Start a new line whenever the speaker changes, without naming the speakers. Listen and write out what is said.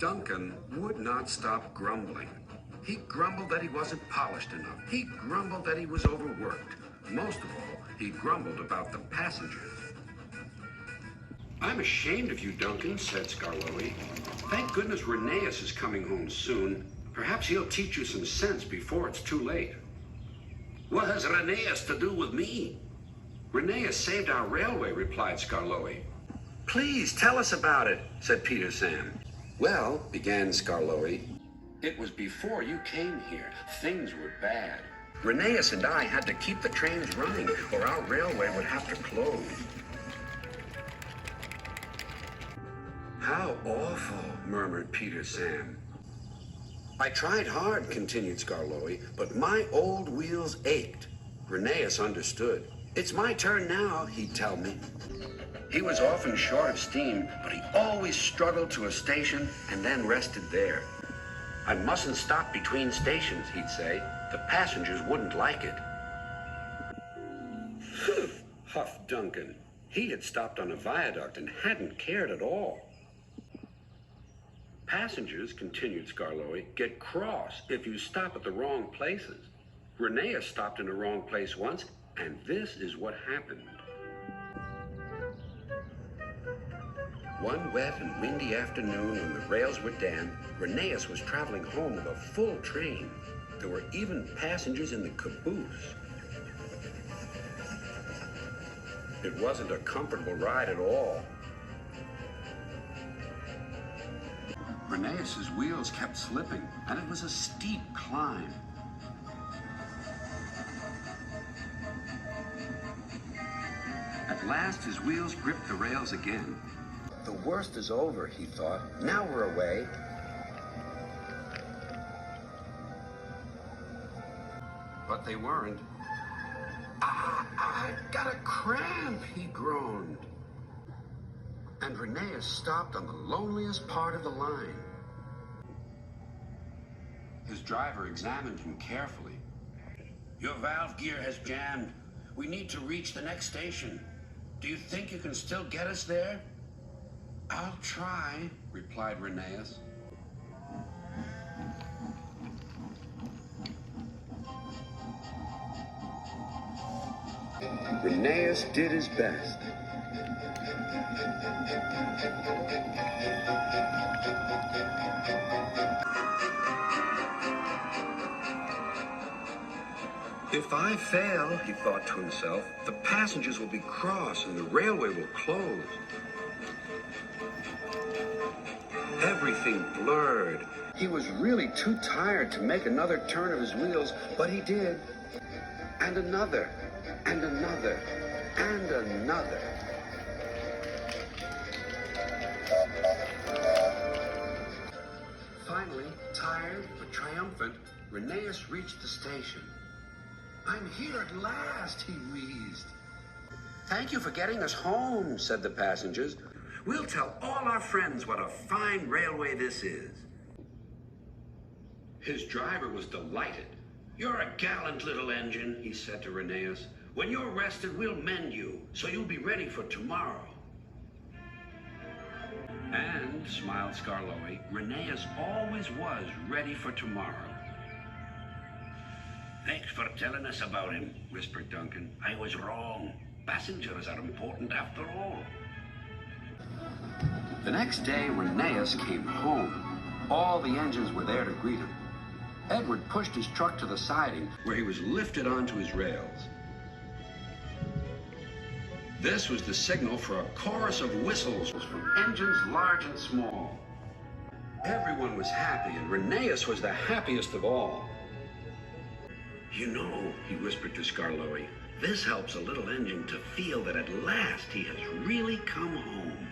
Duncan would not stop grumbling. He grumbled that he wasn't polished enough. He grumbled that he was overworked. Most of all, he grumbled about the passengers. "I'm ashamed of you, Duncan," said Skarloey. "Thank goodness Rheneas is coming home soon. Perhaps he'll teach you some sense before it's too late." "What has Rheneas to do with me?" "Rheneas saved our railway," replied Skarloey. "Please tell us about it," said Peter Sam. "Well," began Skarloey, "it was before you came here. Things were bad. Rheneas and I had to keep the trains running, or our railway would have to close." "How awful," murmured Peter Sam. "I tried hard," continued Skarloey, "but my old wheels ached." Rheneas understood. "It's my turn now," he'd tell me. He was often short of steam, but he always struggled to a station and then rested there. "I mustn't stop between stations," he'd say. "The passengers wouldn't like it." Huffed Duncan. He had stopped on a viaduct and hadn't cared at all. "Passengers," continued Skarloey, "get cross if you stop at the wrong places. Rheneas stopped in the wrong place once, and this is what happened." One wet and windy afternoon when the rails were damp, Rheneas was traveling home with a full train. There were even passengers in the caboose. It wasn't a comfortable ride at all. Rheneas's wheels kept slipping, and it was a steep climb. At last, his wheels gripped the rails again. "The worst is over," he thought. "Now we're away." But they weren't. I got a cramp," he groaned. And Rheneas stopped on the loneliest part of the line. His driver examined him carefully. "Your valve gear has jammed. We need to reach the next station. Do you think you can still get us there?" "I'll try," replied Rheneas. Rheneas did his best. "If I fail," he thought to himself, "the passengers will be cross and the railway will close." Everything blurred. He was really too tired to make another turn of his wheels, but he did. And another, and another, and another. Finally, tired but triumphant, Rheneas reached the station. "I'm here at last," he wheezed. "Thank you for getting us home," said the passengers. "We'll tell all our friends what a fine railway this is." His driver was delighted. "You're a gallant little engine," he said to Rheneas. "When you're rested, we'll mend you, so you'll be ready for tomorrow." And, smiled Skarloey, Rheneas always was ready for tomorrow. "Thanks for telling us about him," whispered Duncan. "I was wrong. Passengers are important after all." The next day, Rheneas came home. All the engines were there to greet him. Edward pushed his truck to the siding, where he was lifted onto his rails. This was the signal for a chorus of whistles from engines large and small. Everyone was happy, and Rheneas was the happiest of all. "You know," he whispered to Skarloey, "this helps a little engine to feel that at last he has really come home."